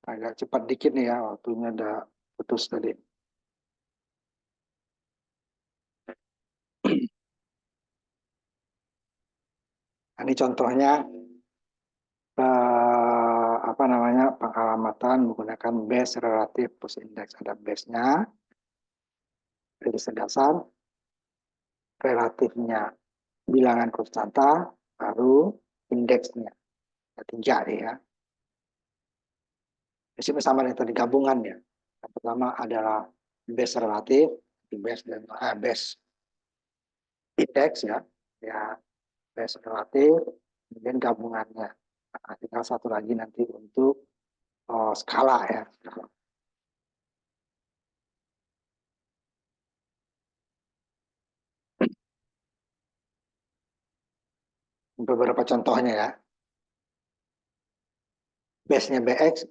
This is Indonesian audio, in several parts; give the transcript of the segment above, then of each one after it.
Agak cepat dikit nih ya, waktunya udah putus tadi. Nah, ini contohnya apa namanya pengalamatan menggunakan base relative push index. Ada base-nya, garis dasar, relatifnya bilangan konstanta, baru indeksnya. Ada tiga nih ya. Prinsipnya sama dengan tadi gabungan ya. Yang pertama adalah base relatif, base dan base indeks ya, ya base relatif, kemudian gabungannya. Nah, tinggal satu lagi nanti untuk skala ya. Beberapa contohnya ya. Base-nya BX,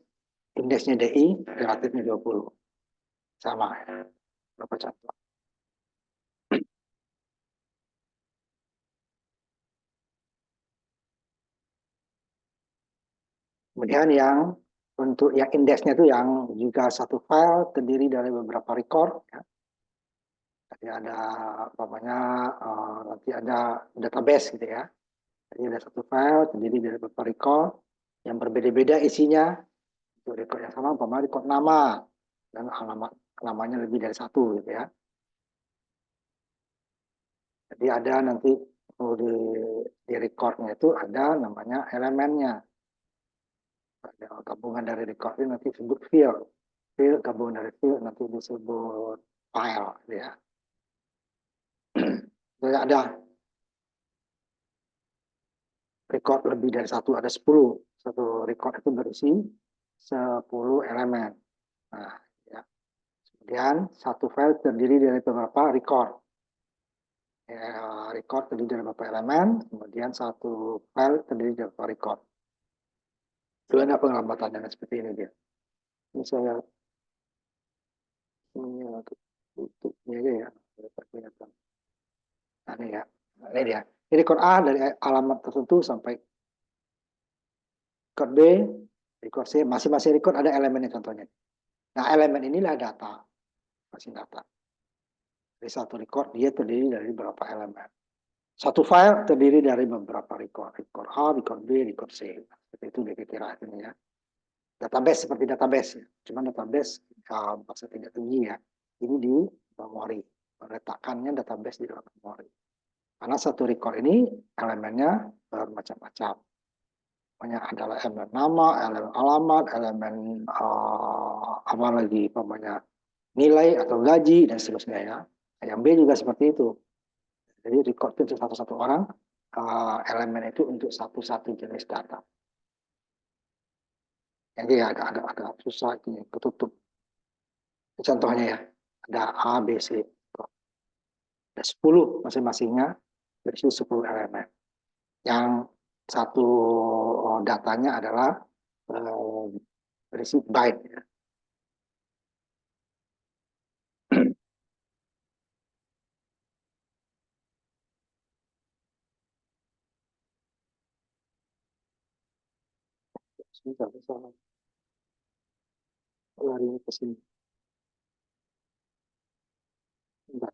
indeksnya DI, relatifnya 20. Sama ya. Beberapa contoh. Kemudian yang untuk yang indeksnya itu yang juga satu file terdiri dari beberapa record ya. Jadi ada namanya nanti ada database gitu ya. Jadi ada satu file terdiri dari beberapa record yang berbeda-beda isinya. Untuk record yang sama, umpamanya record nama dan alamat namanya lebih dari satu gitu ya. Jadi ada nanti di recordnya itu ada namanya elemennya. Gabungan dari record ini nanti disebut field. Field gabungan dari field nanti disebut file gitu ya. Jadi ada record lebih dari satu, ada 10. Satu record itu berisi 10 elemen. Nah, ya. Kemudian satu file terdiri dari beberapa record. Ya, record terdiri dari beberapa elemen, kemudian satu file terdiri dari beberapa record. Itu ada pengamatan dengan seperti ini dia. Ini saya tutupnya aja ya. Nah, ini ya. Nah, ini dia. Ini record A dari alamat tertentu sampai record B, record C. Masing-masing record ada elemennya contohnya. Nah, elemen inilah data. Masing data. Dari satu record, dia terdiri dari beberapa elemen. Satu file terdiri dari beberapa record. Record A, record B, record C. Seperti itu kira-kira ini ya. Database seperti database. Cuma database bahasa tidak tinggi ya. Ini di memori. Meletakkannya database di dalam memori. Karena satu record ini elemennya bermacam-macam. Adalah elemen nama, elemen alamat, elemen apa lagi, namanya nilai atau gaji dan seterusnya ya. Yang B juga seperti itu. Jadi record itu untuk satu-satu orang, elemen itu untuk satu-satu jenis data. Jadi agak susah ini ketutup. Contohnya ya, ada A, B, C. Ada 10 masing-masingnya berisi 10 elemen. Yang satu datanya adalah berisi byte. Ya. Sebentar, saya lari ke sini. Bentar.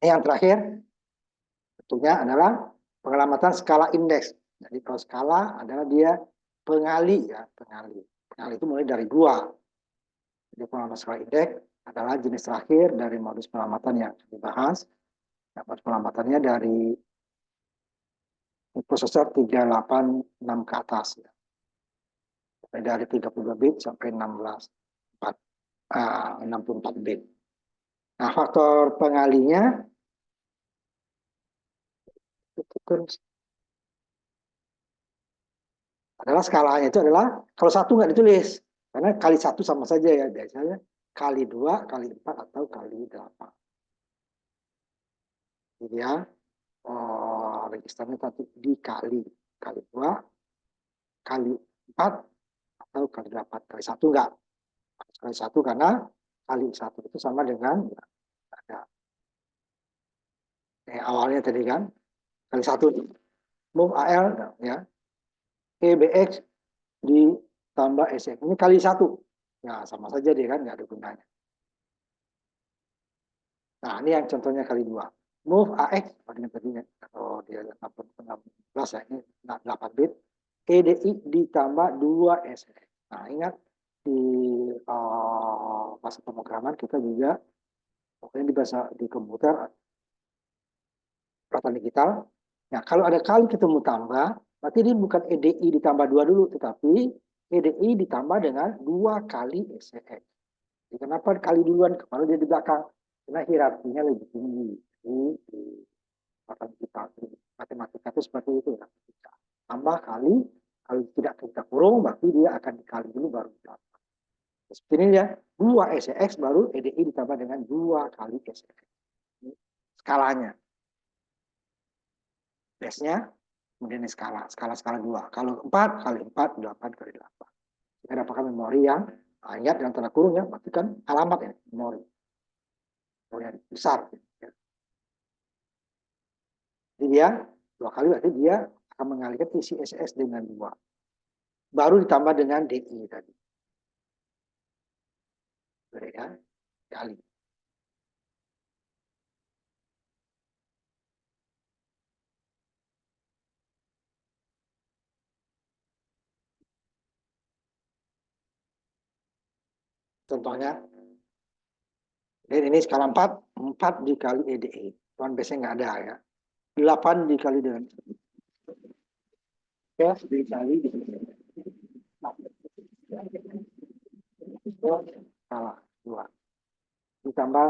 Yang terakhir tentunya adalah pengamatan skala indeks. Jadi kalau skala adalah dia pengali ya, pengali. Pengali itu mulai dari 2. Jadi pengamatan skala indeks adalah jenis terakhir dari modus pengamatan yang dibahas. Dapat pengamatannya dari prosesor 386 ke atas ya. Dari 32 bit sampai 64 bit. Nah, faktor pengalinya adalah skalanya itu adalah kalau satu nggak ditulis karena kali satu sama saja ya, biasanya kali 2, kali 4 atau kali 8. Jadi ya registernya tadi dikali kali 2, kali 4 atau kali 8. Kali satu enggak, kali satu karena kali 1 itu sama dengan ada awalnya tadi kan kali 1 move AL ya EBX ditambah SX ini kali 1 ya sama saja dia kan nggak ada gunanya. Nah ini yang contohnya kali 2 move AX tadinya atau dia 16 ya ini 8 bit EDI ditambah 2 SX. Nah ingat di fase pemrograman kita juga pokoknya di bahasa di komputer peralatan digital. Nah, kalau ada kali ketemu tambah, berarti ini bukan EDI ditambah 2 dulu, tetapi EDI ditambah dengan 2 kali SX. Jadi, kenapa kali duluan, kalau dia di belakang? Karena hierarkinya lebih tinggi. Di peralatan digital, matematika itu seperti itu. Tambah kali, kalau tidak kita kurung, berarti dia akan dikali dulu baru ditambah. Seperti ini ya, 2 SX baru EDI ditambah dengan 2 kali SX. Ini skalanya. Base-nya, kemudian skala 2. Kalau 4 kali 4, 8 kali 8. Kita dapatkan memori yang ingat dalam tanda kurung ya, berarti kan alamat ya, memori yang besar. Ya. Jadi dia 2 kali berarti dia akan mengalihkan isi SS dengan 2. Baru ditambah dengan DI tadi. Ya, kali. Contohnya, ini skala 4 dikali EDE. Tuan biasanya nggak ada ya. 8 dikali dengan S dikali skala 2. Ditambah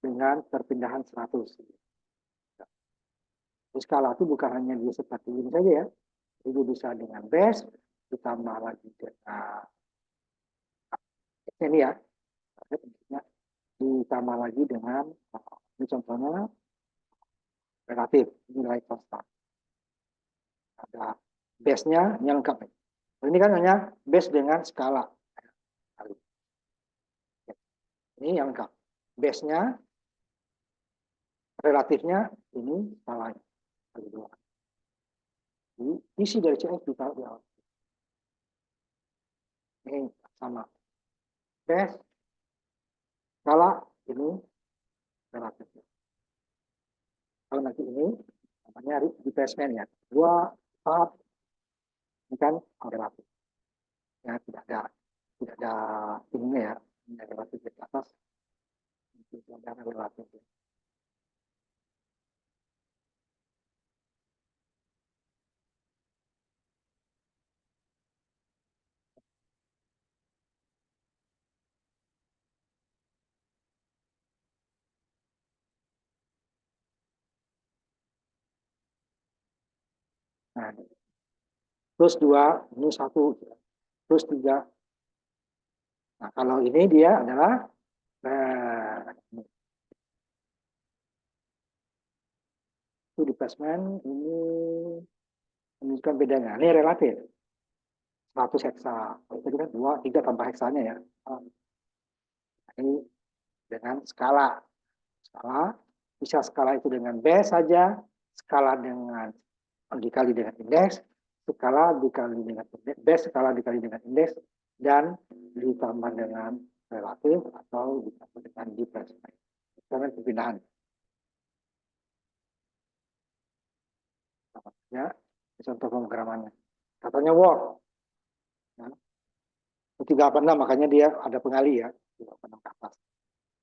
dengan perpindahan 100. Skala itu bukan hanya dia seperti ini saja ya. Itu bisa dengan base, ditambah lagi dengan ini ya. Ditambah lagi dengan, ini contohnya relatif, nilai konstan. Ada base-nya yang lengkap. Ini kan hanya base dengan skala. Ini yang lengkap. Base-nya, relatifnya, ini skalanya. Isi dari CX ditaruh di awal. Ini sama. Base, skala, ini relatif. Kalau nanti ini, namanya replacement ya. 2, 4, ini kan relatif. Ya, tidak ada ininya ya. Ini relatif di atas. Tidak ada relatif. Nah, plus 2, ini 1, plus 3. Nah, kalau ini dia adalah itu replacement, ini menunjukkan bedanya. Ini relatif. 100 heksa. Itu kan 2, 3 tambah heksanya ya. Ini dengan skala. Skala, bisa skala itu dengan base saja, skala dengan dikali dengan indeks, skala dikali dengan indeks, base skala dikali dengan indeks, dan ditambah dengan relatif atau ditambah dengan replacement. Dengan perpindahan. Ya, contoh pemrogramannya. Katanya Word. Ya. 386 makanya dia ada pengali ya, 386 ke atas.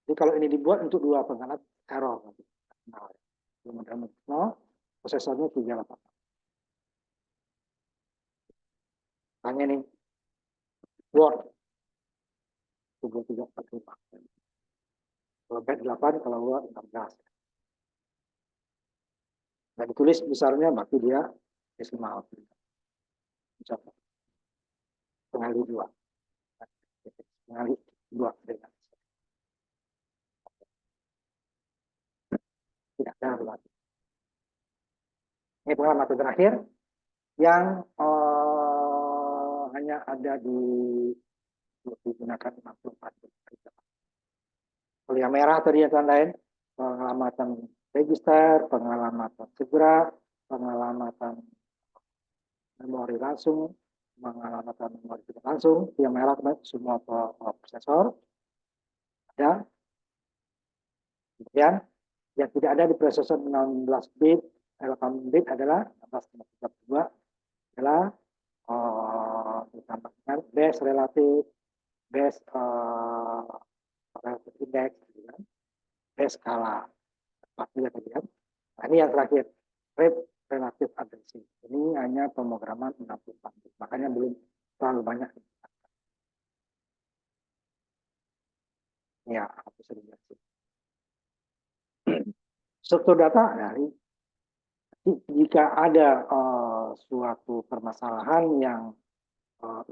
Jadi kalau ini dibuat untuk 2 pengalat error. Nah, prosesornya 386. Tanya nih, Word 2345. Kalau bed 8, kalau Word 16. Nah, ditulis besarnya berarti dia desimal. Pengali 2. Pengali 2 dengan tidak ada relatif. Ini pengalaman terakhir yang hanya ada di digunakan 64. yang merah tadi yang tandain pengelamatan register, pengelamatan segera, pengelamatan memori langsung, pengelamatan memori tidak langsung. Yang merah semua prosesor ada. Kemudian yang tidak ada di prosesor 16 bit, 8 bit adalah 16,32 adalah ditambahkan base relatif, base relatif index, base skala. Nah, ini yang terakhir, rate relative addressing. Ini hanya pemrograman 64 bit, makanya belum terlalu banyak. Ya, aku sering jelasin. Struktur data dari jika ada suatu permasalahan yang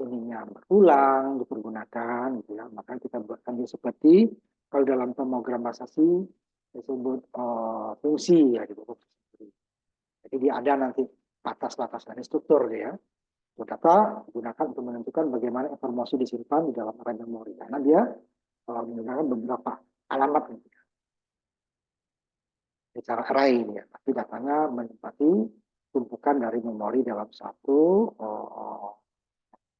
ininya berulang dipergunakan, gitu ya, maka kita buatkan dia seperti kalau dalam pemrogramasasi disebut fungsi ya gitu. Jadi dia ada nanti batas-batas dari struktur dia. Data digunakan untuk menentukan bagaimana informasi disimpan di dalam area memori karena dia menggunakan beberapa alamat gitu. Secara array ya, tapi datanya menempati tumpukan dari memori dalam satu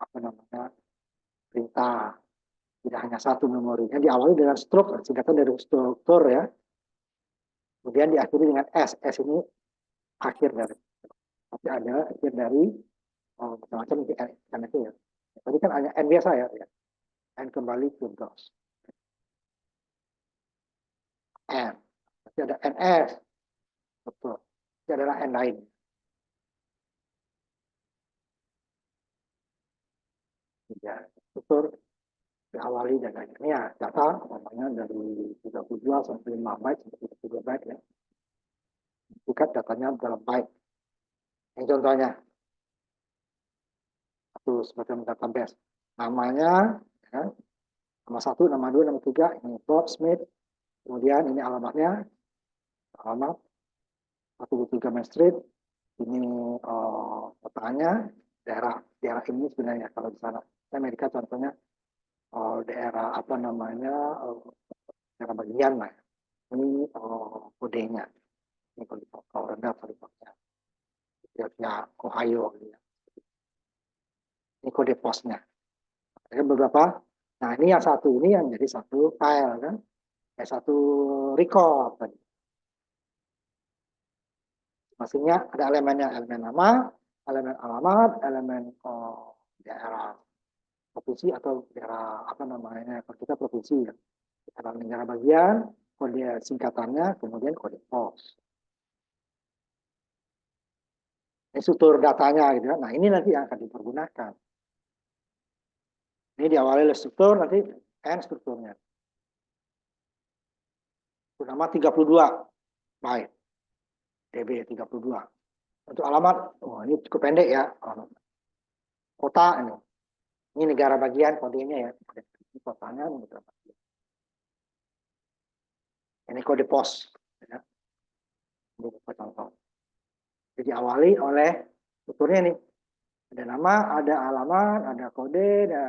apa namanya perintah. Tidak hanya satu memorinya diawali dengan struk, singkatan dari struktur ya. Kemudian diakhiri dengan S. S ini akhir dari. Tapi ada akhir dari macam-macam kan itu ya. Tadi kan hanya N biasa ya. N kembali ke DOS. N. Tapi ada NS. Betul. Ini adalah N lain. Ya, struktur diawali dan lainnya. Ya, data namanya dari 32 sampai 5 byte sampai 32 byte ya. Bukan datanya dalam byte. Ini contohnya. Satu semacam database. Namanya, ya, nama 1, nama 2, nama 3, ini Bob Smith. Kemudian ini alamatnya, alamat 123 Main Street. Ini petanya, daerah ini sebenarnya kalau di sana. Amerika contohnya daerah apa namanya, daerah bagian lah. Ini kodenya. Ini kalau rendah California. Ya, Ohio. Ya. Ini kode posnya. Ada beberapa. Nah, ini yang satu ini yang jadi satu file kan. Satu record tadi. Maksudnya ada elemennya, elemen nama, elemen alamat, elemen daerah provinsi atau daerah apa namanya, kalau kita provinsi ya. Daerah negara bagian, kode singkatannya, kemudian kode pos. Ini struktur datanya gitu kan. Nah, ini nanti yang akan dipergunakan. Ini diawali oleh struktur, nanti N strukturnya. Nama 32 byte. DB 32. Untuk alamat, oh ini cukup pendek ya. Kota ini. Ini negara bagian kodenya ya. Ini kotanya negara bagian. Ini kode pos. Ya. Ini contoh. Jadi awali oleh strukturnya nih. Ada nama, ada alamat, ada kode, ada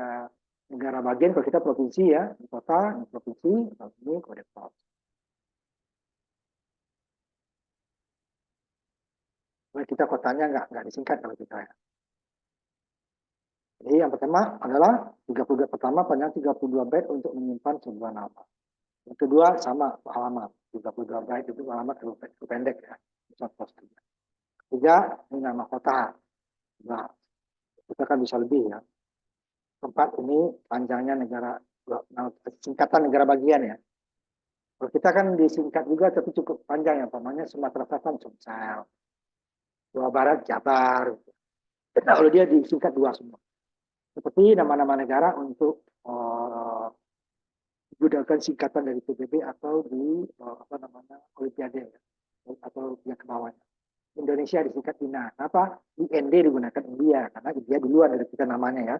negara bagian. Kalau kita provinsi ya, kota, ini provinsi, ini kode pos. Nah, kita kotanya nggak disingkat kalau kita ya. Jadi yang pertama adalah 32 pertama panjang 32 byte untuk menyimpan sebuah nama. Yang kedua sama alamat 32 byte itu alamat terlalu pendek ya. Ketiga ini nama kota. Nah, kita kan bisa lebih ya. Keempat ini panjangnya negara singkatan negara bagian ya. Kalau kita kan disingkat juga tapi cukup panjang ya, umpamanya Sumatera Selatan Sumsel, Jawa Barat Jabar. Kalau dia disingkat dua semua. Seperti nama-nama negara untuk gunakan singkatan dari PBB atau di apa namanya Olimpiade ya, atau yang ke bawahnya. Indonesia disingkat INA. Kenapa? IND digunakan India karena India duluan dari kita namanya ya.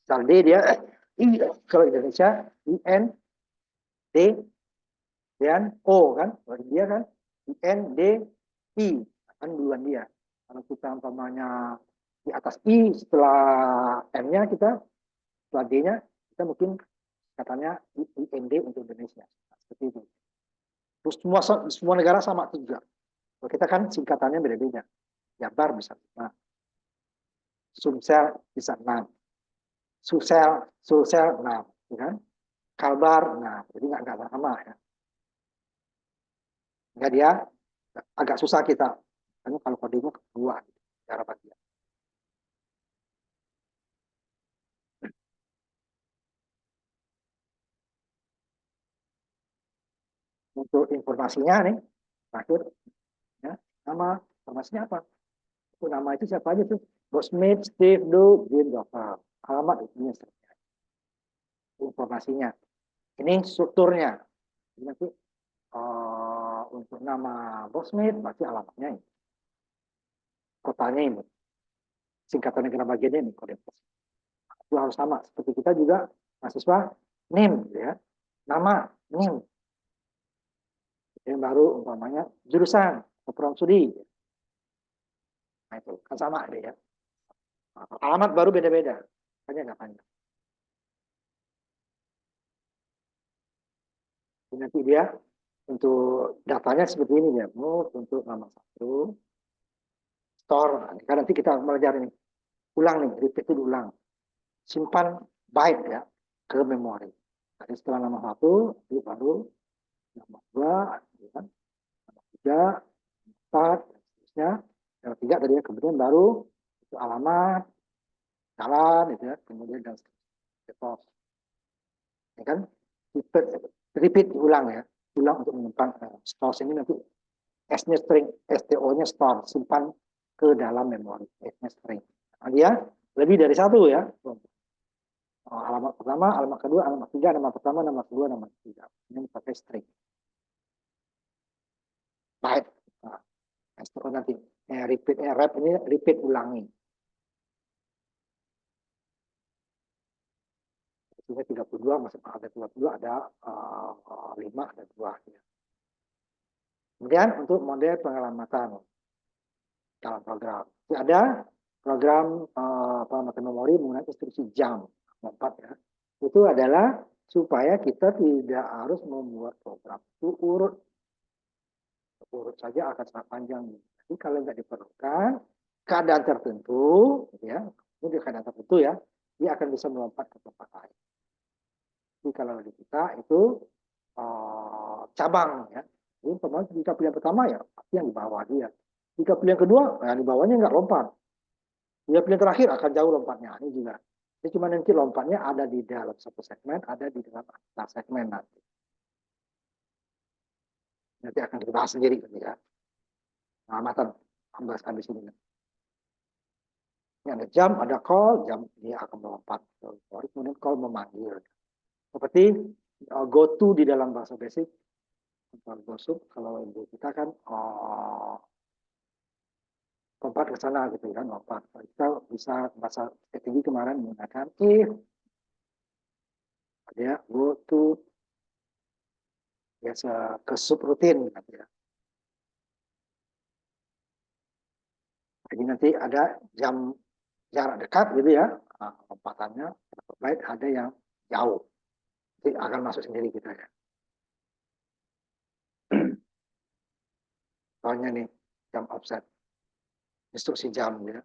Misal D dia kalau Indonesia IN D dan O kan, kalau India kan IN D I kan duluan dia. Kalau kita umpamanya di atas I setelah M-nya kita setelah D-nya kita mungkin katanya IND untuk Indonesia. seperti itu. Terus semua negara sama 3. Kalau kita kan singkatannya beda-beda. Jabar bisa 5. Sumsel bisa 6. Sulsel 6. Ya kan? Kalbar 6. Jadi nggak sama ya. Nggak dia agak susah kita. Karena kalau kodenya kedua cara bagian. Untuk informasinya nih, terakhir ya, nama informasinya apa? Itu nama itu siapa aja tuh? Bosmith, Steve, Do, Jim, Dover. Alamat itu informasinya. Ini strukturnya. Jadi nanti untuk nama Bosmith pasti alamatnya ini. Kotanya ini. Singkatan negara bagiannya ini kode pos. Itu harus sama. Seperti kita juga mahasiswa NIM ya. Nama NIM. Yang baru umpamanya jurusan program studi. Nah itu kan sama deh ya. Alamat baru beda-beda. Hanya nggak panjang. Nanti dia untuk datanya seperti ini ya. Untuk nama satu store. Nah, nanti kita belajar ini. Ulang nih, repeat itu diulang. Simpan byte ya ke memori. Jadi setelah nama satu, itu baru nama 2, ya kan? Nama 3, 4, dan seterusnya. Nama 3 tadi ya, kemudian baru itu alamat, jalan, itu ya, kemudian dan seterusnya. Ya kan? Repeat ulang ya. Ulang untuk menyimpan stores ini nanti S-nya string, STO-nya store, simpan ke dalam memori. S-nya string. Nah, dia lebih dari satu ya. Alamat pertama, alamat kedua, alamat tiga, nama pertama, nama kedua, nama ketiga. Ini pakai string. Byte. Nah, STO nanti. Repeat, rep ini repeat ulangi. Sehingga 32, masih ada 32, ada 5, ada 2. Ya. Kemudian untuk model pengelamatan dalam program. Jadi ada program pengelamatan memori menggunakan instruksi jump 4 ya. Itu adalah supaya kita tidak harus membuat program itu urut saja akan sangat panjang. Jadi kalau nggak diperlukan keadaan tertentu, ya, ini keadaan tertentu ya, dia akan bisa melompat ke tempat lain. Jadi kalau di kita itu cabang ya. Jadi jika pilihan pertama ya pasti yang di bawah dia. Jika pilihan kedua, yang di bawahnya nggak lompat. Jika pilihan terakhir akan jauh lompatnya. Ini juga. Jadi cuma nanti lompatnya ada di dalam satu segmen, ada di dalam antar segmen nanti. Nanti akan kita bahas sendiri ya. Pengamatan habis ini. Ini ada jam, ada call, jam dia akan melompat. Kemudian call memanggil. Seperti go to di dalam bahasa basic. Kalau kita kan lompat ke sana gitu kan, lompat. Kita bisa bahasa tinggi kemarin menggunakan if dia go to biasa ke subrutin gitu ya. Jadi nanti ada jam jarak dekat gitu ya, lompatannya baik ada yang jauh. Jadi akan masuk sendiri kita ya. Soalnya nih jam offset, instruksi jam ya.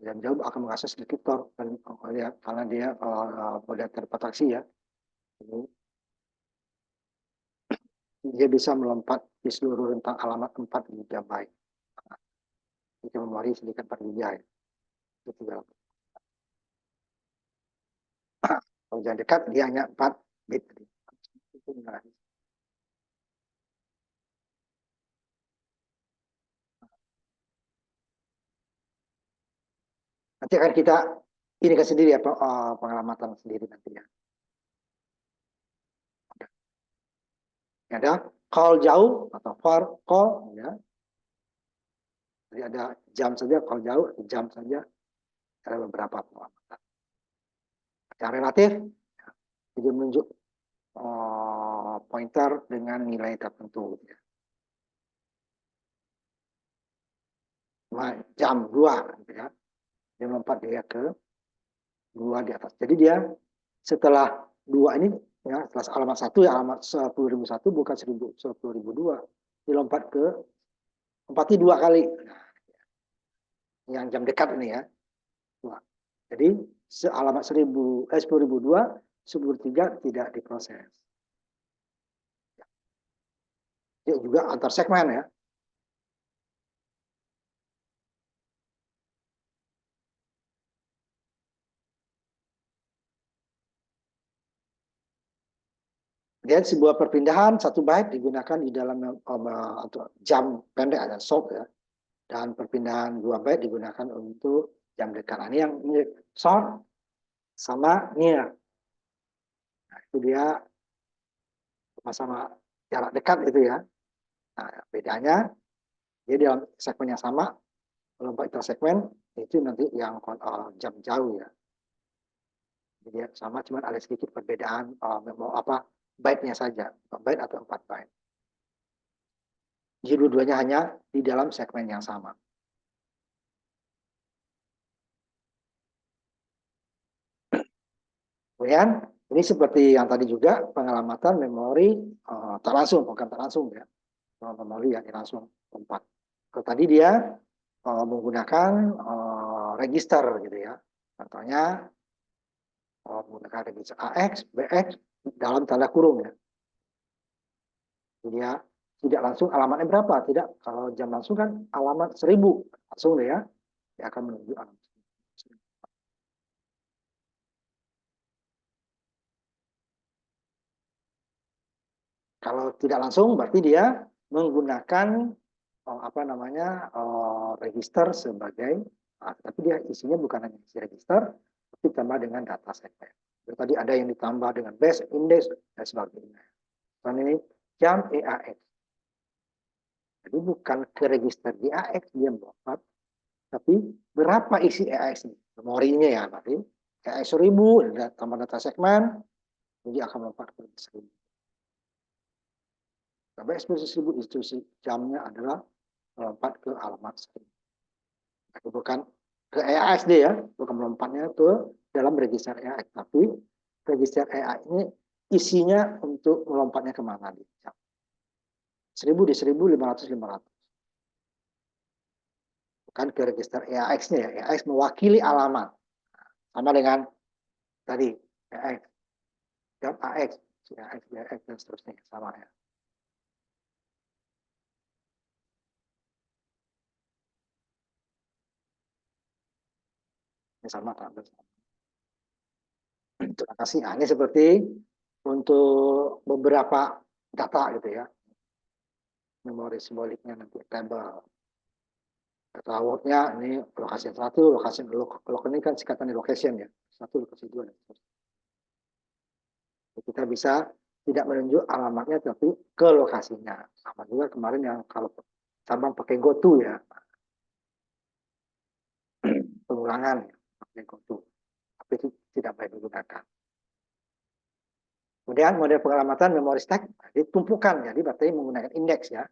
Jam jauh akan mengakses detektor dan ya, karena dia model terpataksi ya. Jadi, dia bisa melompat di seluruh rentang alamat 4 GB. Itu memori sedikit 4 GB. Itu kalau jangan dekat dia hanya 4 bit. Itu nanti akan kita ini kan sendiri ya pengamatan sendiri nanti ya. Ada call jauh atau far call ya. Jadi ada jam saja call jauh, jam saja ada beberapa pengamatan. Yang relatif jadi menunjuk pointer dengan nilai tertentu. Ya. Jam 2 gitu ya. Dia melompat dia ke 2 di atas. Jadi dia setelah 2 ini Ya, setelah alamat 1 ya alamat 10.001 bukan 10.002. Dilompat ke empati 2 kali. Nah, yang jam dekat ini ya. Jadi alamat 10.002, 10.003 tidak diproses. Dia juga antar segmen ya. Dan sebuah perpindahan 1 byte digunakan di dalam jam pendek ada short ya. Dan perpindahan 2 byte digunakan untuk jam dekat. Nah, ini yang short sama near. Nah, itu dia sama-sama jarak dekat itu ya. Nah, bedanya dia dalam segmen yang sama, melompat intersegmen itu nanti yang jam jauh ya. Jadi sama, cuma ada sedikit perbedaan mau apa byte-nya saja, byte atau 4 byte. Jadi dua-duanya hanya di dalam segmen yang sama. Kemudian ini seperti yang tadi juga pengelamatan memori tak langsung, bukan tak langsung ya, memori yang langsung lompat. Kalau tadi dia menggunakan register gitu ya, contohnya menggunakan register AX, BX dalam tanda kurung ya. Jadi ya tidak langsung alamatnya berapa, tidak. Kalau jam langsung kan alamat 1000 langsung deh ya, dia akan menunjuk alamat. Kalau tidak langsung berarti dia menggunakan apa namanya register sebagai tapi dia isinya bukan hanya isi register, tapi ditambah dengan data segmen. Tadi ada yang ditambah dengan base, index dan sebagainya. Dan ini jam EAX. Jadi bukan ke register di AX dia melompat, tapi berapa isi EAX ini? Memorinya ya, berarti EAX 1000, tambah data segmen, jadi akan melompat ke 1000. Sampai instruksi 1000 instruksi jamnya adalah melompat ke alamat 1000. Itu bukan ke EAXD ya, bukan melompatnya ke dalam register EAX, tapi register EAX ini isinya untuk melompatnya kemana di jam. 1000 di 1000, 500, 500. Bukan ke register EAX-nya ya, EAX mewakili alamat. Sama dengan tadi, EAX, jam AX, EAX, BX, dan seterusnya, sama ya. Ini sama kan? Terima kasih. Nah, ini seperti untuk beberapa data gitu ya. Memori simboliknya nanti tabel. Data word-nya ini lokasi 1, lokasi ini kan singkatan di location ya. 1, lokasi 2. Kita bisa tidak menunjuk alamatnya tapi ke lokasinya. Sama juga kemarin yang kalau cabang pakai GoTo ya. Pengulangan ya, pakai GoTo. Tapi itu tidak baik digunakan. Kemudian model pengelamatan memori stack ditumpukan, jadi baterai menggunakan indeks ya.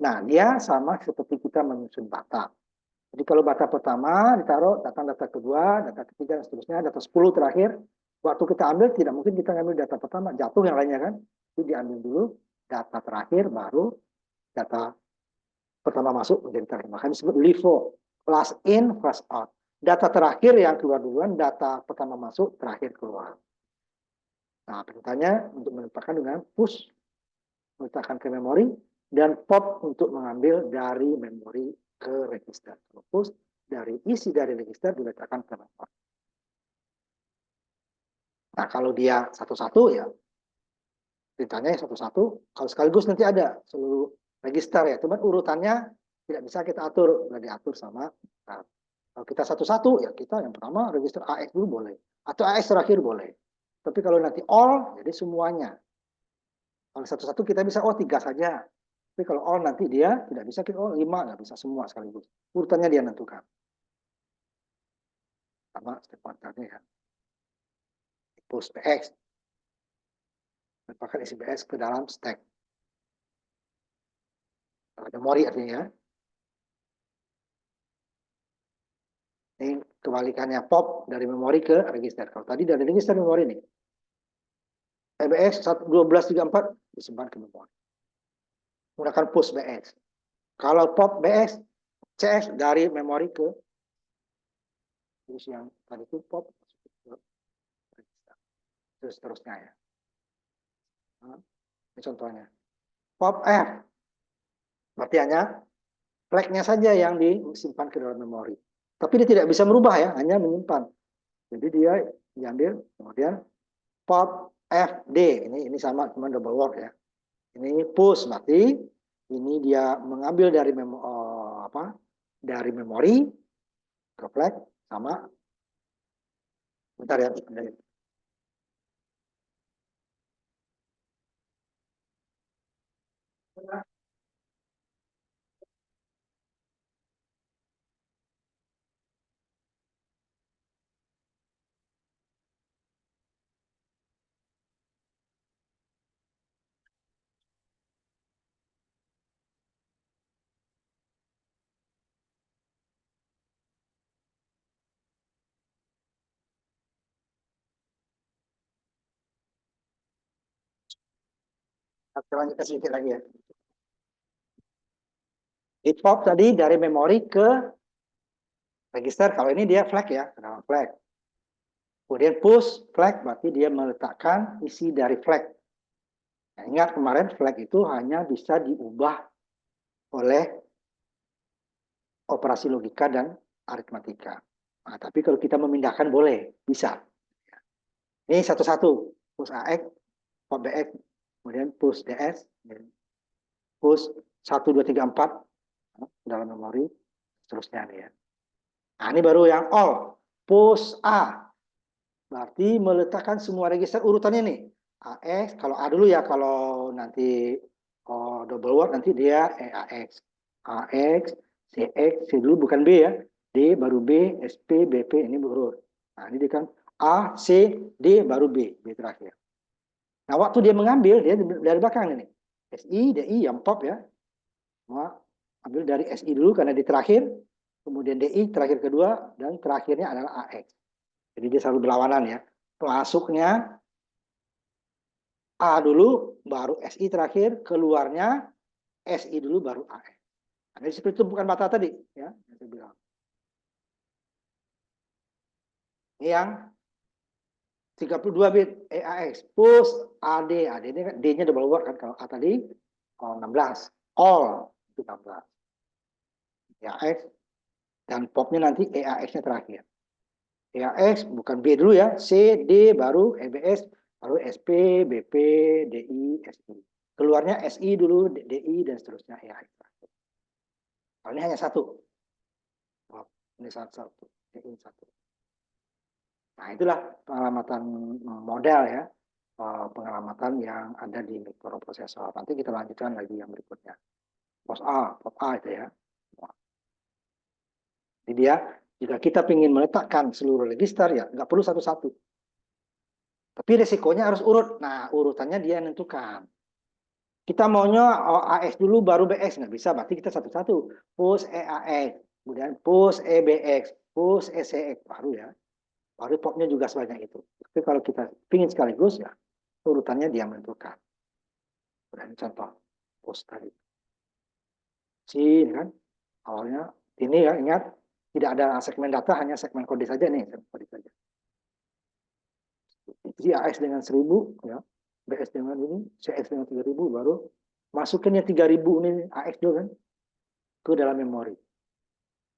Nah, dia sama seperti kita menyusun bata. Jadi kalau bata pertama ditaruh, datang data kedua, data ketiga, dan seterusnya, data 10 terakhir. Waktu kita ambil, tidak mungkin kita ngambil data pertama, jatuh yang lainnya kan. Jadi diambil dulu, data terakhir, baru data pertama masuk menjadi terakhir. Makanya disebut LIFO, last in, first out. Data terakhir yang keluar duluan, data pertama masuk, terakhir keluar. Nah, perintahnya untuk menempatkan dengan push, meletakkan ke memori, dan pop untuk mengambil dari memori ke register. Push dari isi dari register diletakkan ke memori. Nah, kalau dia satu-satu ya, perintahnya satu-satu. Kalau sekaligus nanti ada seluruh register ya, cuman urutannya tidak bisa kita atur, sudah diatur sama. Nah, kalau kita satu-satu ya kita yang pertama register AX dulu boleh, atau AX terakhir boleh. Tapi kalau nanti all, jadi semuanya. Kalau satu-satu kita bisa, oh 3 saja. Tapi kalau all nanti dia tidak bisa, kita oh 5, nggak bisa semua sekaligus. Urutannya dia nentukan. Sama step pointernya ya. Push BX. Lepaskan isi BX ke dalam stack. Memori artinya. Ini kebalikannya pop dari memori ke register. Kalau tadi dari register memori nih. EBX 1234 disimpan ke memori. Menggunakan push BX. Kalau pop BX, CS dari memori ke terus yang tadi itu pop terus terusnya ya. Nah, ini contohnya. Pop F berarti hanya flagnya saja yang disimpan ke dalam memori. Tapi dia tidak bisa merubah ya, hanya menyimpan. Jadi dia diambil, kemudian pop FD, ini sama cuma double word ya. Ini push berarti ini dia mengambil dari dari memori ke flag sama. Bentar ya. Kita lanjutkan sedikit lagi ya. Di pop tadi dari memori ke register, kalau ini dia flag ya, ke dalam flag. Kemudian push flag berarti dia meletakkan isi dari flag. Nah, ingat kemarin flag itu hanya bisa diubah oleh operasi logika dan aritmatika. Nah, tapi kalau kita memindahkan boleh, bisa. Ini satu-satu, push AX, pop BX, kemudian push DS, push 1, 2, 3, 4 dalam memori, seterusnya nih ya. Nah, ini baru yang all. Push A, berarti meletakkan semua register urutannya nih. AX, kalau A dulu ya, kalau nanti double word nanti dia AX. AX, CX, C dulu bukan B ya. D baru B, SP, BP ini berurut. Nah, ini kan A, C, D baru B, B terakhir. Nah, waktu dia mengambil, dia dari belakang ini. SI, DI yang pop ya. Nah, ambil dari SI dulu karena di terakhir, kemudian DI terakhir kedua, dan terakhirnya adalah AX. Jadi dia selalu berlawanan ya. Masuknya A dulu, baru SI terakhir, keluarnya SI dulu, baru AX. Nah, seperti itu bukan mata tadi ya, yang saya bilang. Ini yang 32 bit EAX, push AD. AD ini kan D-nya double word kan, kalau A tadi 16. All itu 16. EAX dan popnya nanti EAX-nya terakhir. EAX bukan B dulu ya, C, D, baru EBS, baru SP, BP, DI, SI. Keluarnya SI dulu, DI, dan seterusnya EAX. Kalau ini hanya satu. Ini satu. DI satu. Nah, itulah pengamatan model ya, pengamatan yang ada di mikroprosesor. Nanti kita lanjutkan lagi yang berikutnya. Pos A itu ya. Jadi dia, jika kita ingin meletakkan seluruh register ya, nggak perlu satu-satu. Tapi resikonya harus urut. Nah, urutannya dia yang menentukan. Kita maunya AX dulu baru BX, nggak bisa, berarti kita satu-satu. Push EAX, kemudian push EBX, push ECX, baru ya. Baru popnya juga sebanyak itu. Tapi kalau kita ingin sekaligus ya, urutannya dia menentukan. Dan contoh push tadi. Ini kan awalnya ini ya, ingat tidak ada segmen data, hanya segmen kode saja nih, kode saja. Jadi AX dengan 1000 ya, BS dengan ini, CX dengan 3000, baru masukinnya 3000 ini AX juga kan ke dalam memori.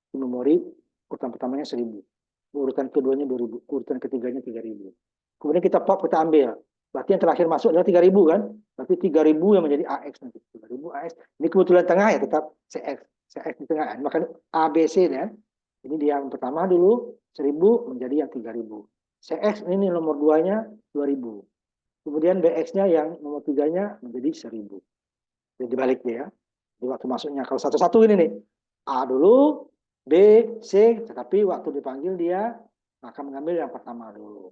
Di memori urutan pertamanya 1000, urutan keduanya 2000, urutan ketiganya 3000. Kemudian kita pop, kita ambil. Berarti yang terakhir masuk adalah 3000 kan? Berarti 3000 yang menjadi AX nanti. 3000 AX. Ini kebetulan tengah ya, tetap CX. CX di tengah. Maka ABC ya. Ini dia yang pertama dulu 1000 menjadi yang 3000. CX ini nomor 2-nya 2000. Kemudian BX-nya yang nomor 3-nya menjadi 1000. Jadi dibalik ya. Di waktu masuknya kalau satu-satu ini nih. A dulu, B, C, tetapi waktu dipanggil dia maka mengambil yang pertama dulu.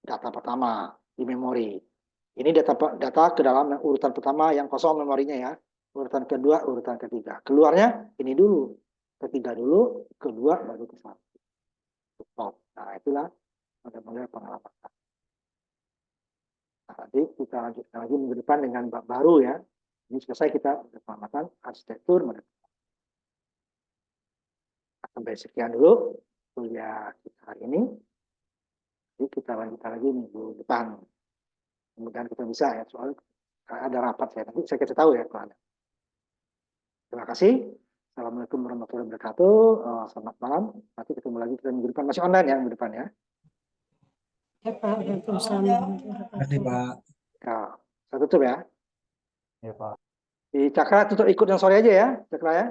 Data pertama di memori. Ini data ke dalam urutan pertama yang kosong memorinya ya. Urutan kedua, urutan ketiga. Keluarnya ini dulu. Ketiga dulu, kedua baru ke satu. Nah, itulah model-model pengalaman. Nanti kita lanjutkan lagi minggu depan dengan bab baru ya. Ini selesai kita pengamatan arsitektur. Sampai sekian dulu kuliah kita hari ini. Jadi kita lanjutkan lagi minggu depan. Kemudian kita bisa ya, soal ada rapat saya. Nanti saya kasih tahu ya kalau ada. Terima kasih. Assalamualaikum warahmatullahi wabarakatuh. Selamat malam. Nanti ketemu lagi kita minggu depan. Masih online ya minggu depan ya. Ya Pak, Waalaikumsalam warahmatullahi Tadi wabarakatuh. Pak. Ya, saya tutup ya. Ya Pak. Di Cakra tutup ikut yang sore aja ya, Cakra ya.